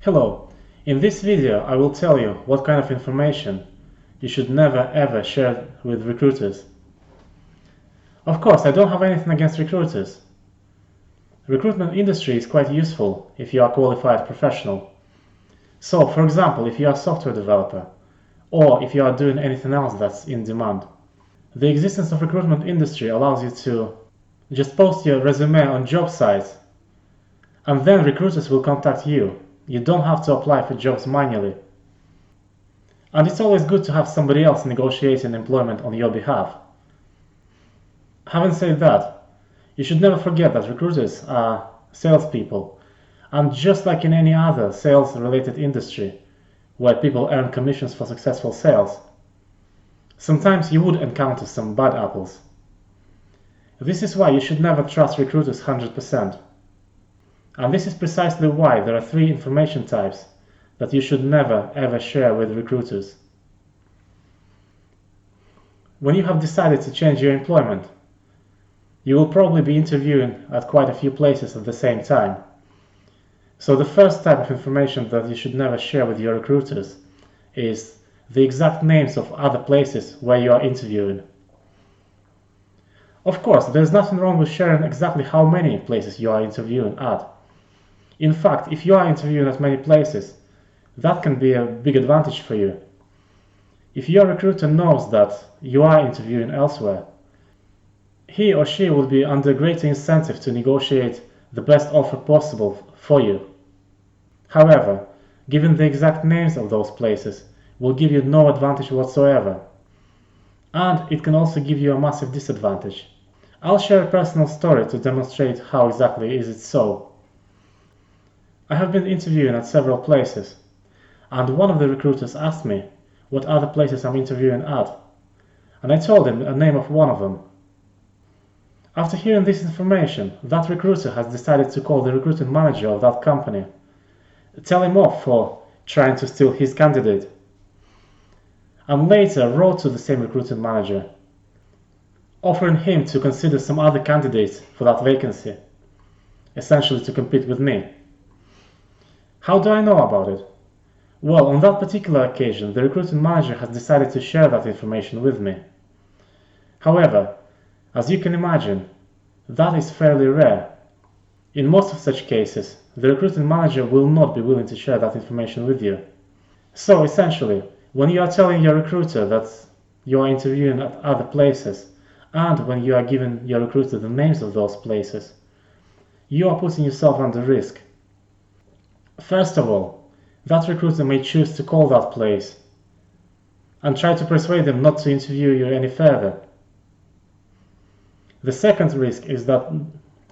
Hello, in this video I will tell you what kind of information you should never ever share with recruiters. Of course, I don't have anything against recruiters. Recruitment industry is quite useful if you are a qualified professional. So, for example, if you are a software developer, or if you are doing anything else that's in demand, the existence of recruitment industry allows you to just post your resume on job sites, and then recruiters will contact you. You don't have to apply for jobs manually. And it's always good to have somebody else negotiating employment on your behalf. Having said that, you should never forget that recruiters are salespeople, and just like in any other sales-related industry, where people earn commissions for successful sales, sometimes you would encounter some bad apples. This is why you should never trust recruiters 100%. And this is precisely why there are 3 information types that you should never ever share with recruiters. When you have decided to change your employment, you will probably be interviewing at quite a few places at the same time. So the first type of information that you should never share with your recruiters is the exact names of other places where you are interviewing. Of course, there's nothing wrong with sharing exactly how many places you are interviewing at. In fact, if you are interviewing at many places, that can be a big advantage for you. If your recruiter knows that you are interviewing elsewhere, he or she will be under greater incentive to negotiate the best offer possible for you. However, giving the exact names of those places will give you no advantage whatsoever. And it can also give you a massive disadvantage. I'll share a personal story to demonstrate how exactly is it so. I have been interviewing at several places, and one of the recruiters asked me what other places I'm interviewing at, and I told him the name of one of them. After hearing this information, that recruiter has decided to call the recruiting manager of that company, tell him off for trying to steal his candidate, and later wrote to the same recruiting manager, offering him to consider some other candidates for that vacancy, essentially to compete with me. How do I know about it? Well, on that particular occasion, the recruiting manager has decided to share that information with me. However, as you can imagine, that is fairly rare. In most of such cases, the recruiting manager will not be willing to share that information with you. So essentially, when you are telling your recruiter that you are interviewing at other places, and when you are giving your recruiter the names of those places, you are putting yourself under risk. First of all, that recruiter may choose to call that place and try to persuade them not to interview you any further. The second risk is that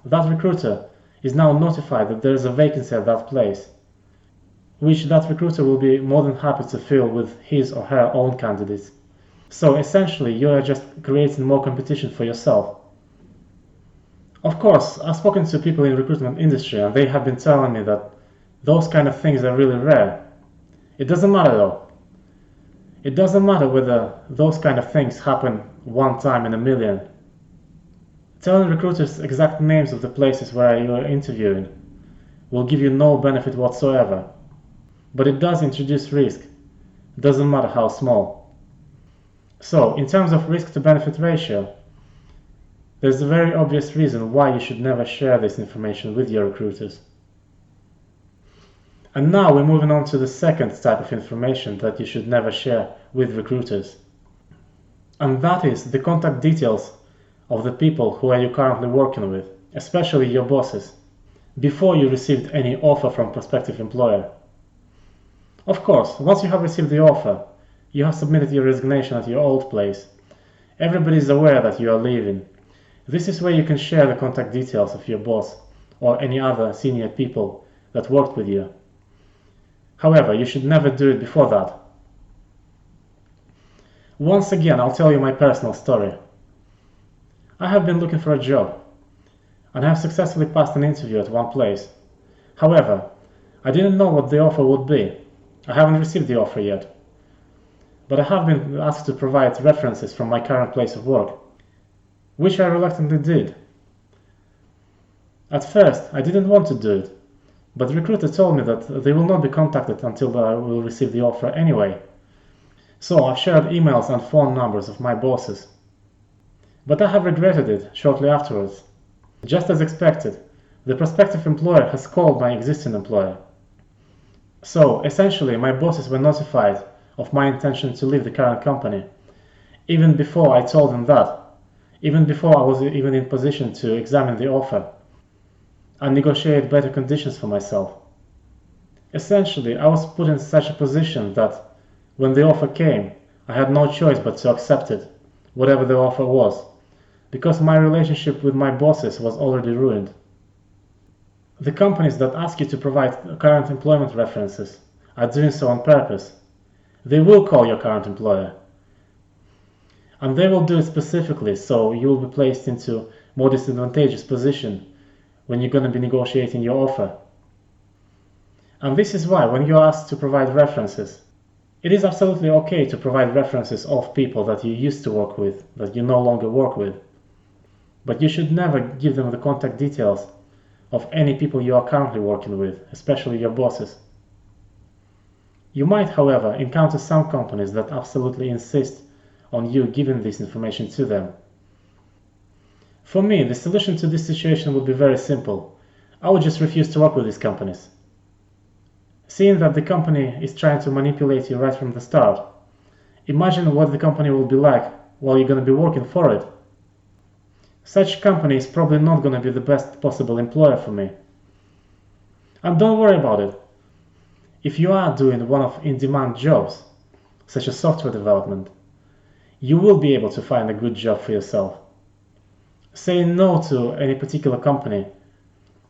that recruiter is now notified that there is a vacancy at that place, which that recruiter will be more than happy to fill with his or her own candidates. So essentially, you are just creating more competition for yourself. Of course, I've spoken to people in the recruitment industry and they have been telling me that those kind of things are really rare. It doesn't matter though. It doesn't matter whether those kind of things happen one time in a million. Telling recruiters exact names of the places where you are interviewing will give you no benefit whatsoever. But it does introduce risk. It doesn't matter how small. So, in terms of risk to benefit ratio, there's a very obvious reason why you should never share this information with your recruiters. And now we're moving on to the second type of information that you should never share with recruiters. And that is the contact details of the people who are you currently working with, especially your bosses, before you received any offer from prospective employer. Of course, once you have received the offer, you have submitted your resignation at your old place. Everybody is aware that you are leaving. This is where you can share the contact details of your boss or any other senior people that worked with you. However, you should never do it before that. Once again, I'll tell you my personal story. I have been looking for a job, and I have successfully passed an interview at one place. However, I didn't know what the offer would be. I haven't received the offer yet. But I have been asked to provide references from my current place of work, which I reluctantly did. At first, I didn't want to do it, But the recruiter told me that they will not be contacted until I will receive the offer anyway. So I've shared emails and phone numbers of my bosses. But I have regretted it shortly afterwards. Just as expected, the prospective employer has called my existing employer. So essentially, my bosses were notified of my intention to leave the current company, even before I told them that, even before I was even in position to examine the offer and negotiate better conditions for myself. Essentially, I was put in such a position that when the offer came, I had no choice but to accept it, whatever the offer was, because my relationship with my bosses was already ruined. The companies that ask you to provide current employment references are doing so on purpose. They will call your current employer, and they will do it specifically so you will be placed into a more disadvantageous position when you're going to be negotiating your offer. And this is why when you're asked to provide references, it is absolutely okay to provide references of people that you used to work with, that you no longer work with. But you should never give them the contact details of any people you are currently working with, especially your bosses. You might, however, encounter some companies that absolutely insist on you giving this information to them. For me, the solution to this situation would be very simple. I would just refuse to work with these companies. Seeing that the company is trying to manipulate you right from the start, imagine what the company will be like while you're going to be working for it. Such company is probably not going to be the best possible employer for me. And don't worry about it. If you are doing one of in-demand jobs, such as software development, you will be able to find a good job for yourself. Saying no to any particular company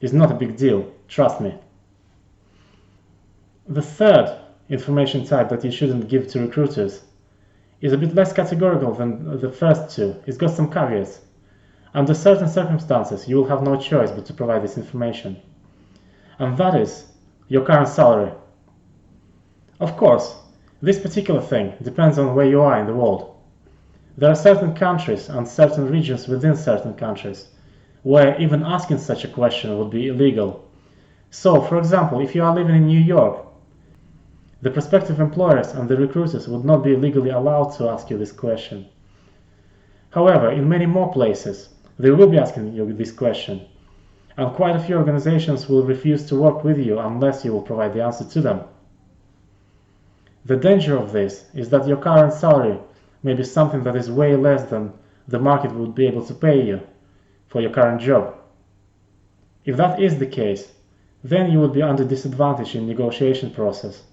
is not a big deal, trust me. The third information type that you shouldn't give to recruiters is a bit less categorical than the first two. It's got some caveats. Under certain circumstances, you will have no choice but to provide this information. And that is your current salary. Of course, this particular thing depends on where you are in the world. There are certain countries and certain regions within certain countries where even asking such a question would be illegal. So, for example, if you are living in New York, the prospective employers and the recruiters would not be legally allowed to ask you this question. However, in many more places, they will be asking you this question, and quite a few organizations will refuse to work with you unless you will provide the answer to them. The danger of this is that your current salary may be something that is way less than the market would be able to pay you for your current job. If that is the case, then you will be under disadvantage in the negotiation process.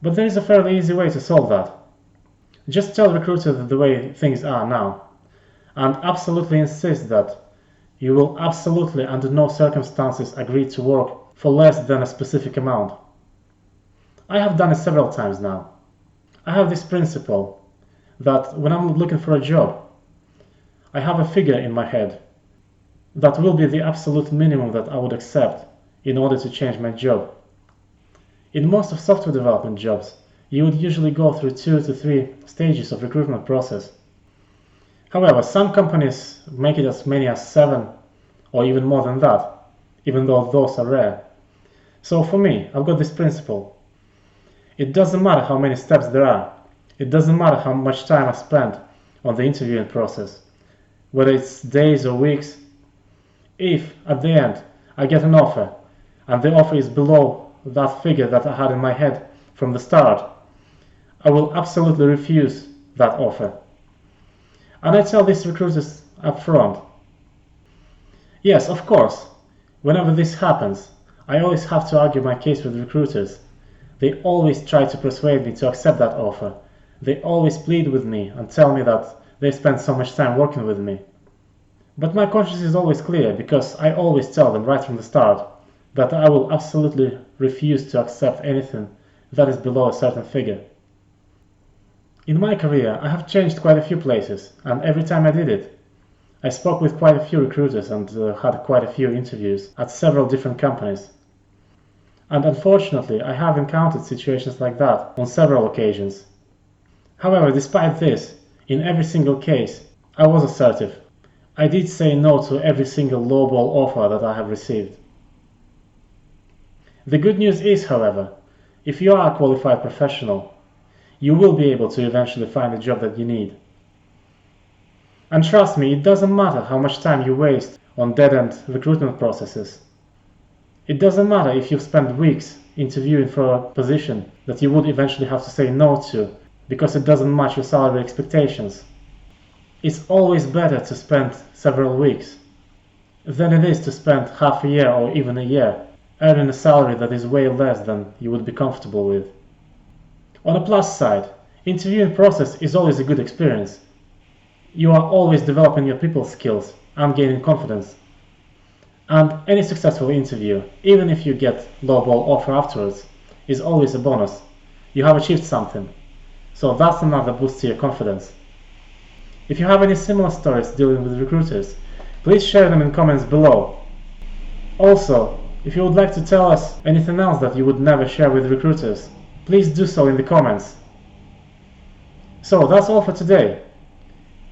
But there is a fairly easy way to solve that. Just tell the recruiter the way things are now, and absolutely insist that you will absolutely under no circumstances agree to work for less than a specific amount. I have done it several times now. I have this principle that when I'm looking for a job, I have a figure in my head that will be the absolute minimum that I would accept in order to change my job. In most of software development jobs, you would usually go through 2 to 3 stages of recruitment process. However, some companies make it as many as 7 or even more than that, even though those are rare. So for me, I've got this principle. It doesn't matter how many steps there are. It doesn't matter how much time I spend on the interviewing process, whether it's days or weeks. If, at the end, I get an offer, and the offer is below that figure that I had in my head from the start, I will absolutely refuse that offer. And I tell these recruiters up front. Yes, of course, whenever this happens, I always have to argue my case with recruiters. They always try to persuade me to accept that offer. They always plead with me and tell me that they spent so much time working with me. But my conscience is always clear, because I always tell them right from the start that I will absolutely refuse to accept anything that is below a certain figure. In my career, I have changed quite a few places, and every time I did it, I spoke with quite a few recruiters and had quite a few interviews at several different companies. And unfortunately, I have encountered situations like that on several occasions. However, despite this, in every single case, I was assertive. I did say no to every single lowball offer that I have received. The good news is, however, if you are a qualified professional, you will be able to eventually find the job that you need. And trust me, it doesn't matter how much time you waste on dead-end recruitment processes. It doesn't matter if you've spent weeks interviewing for a position that you would eventually have to say no to because it doesn't match your salary expectations. It's always better to spend several weeks than it is to spend half a year or even a year earning a salary that is way less than you would be comfortable with. On a plus side, interviewing process is always a good experience. You are always developing your people skills and gaining confidence. And any successful interview, even if you get lowball offer afterwards, is always a bonus. You have achieved something. So that's another boost to your confidence. If you have any similar stories dealing with recruiters, please share them in comments below. Also, if you would like to tell us anything else that you would never share with recruiters, please do so in the comments. So that's all for today.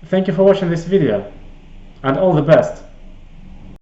Thank you for watching this video, and all the best.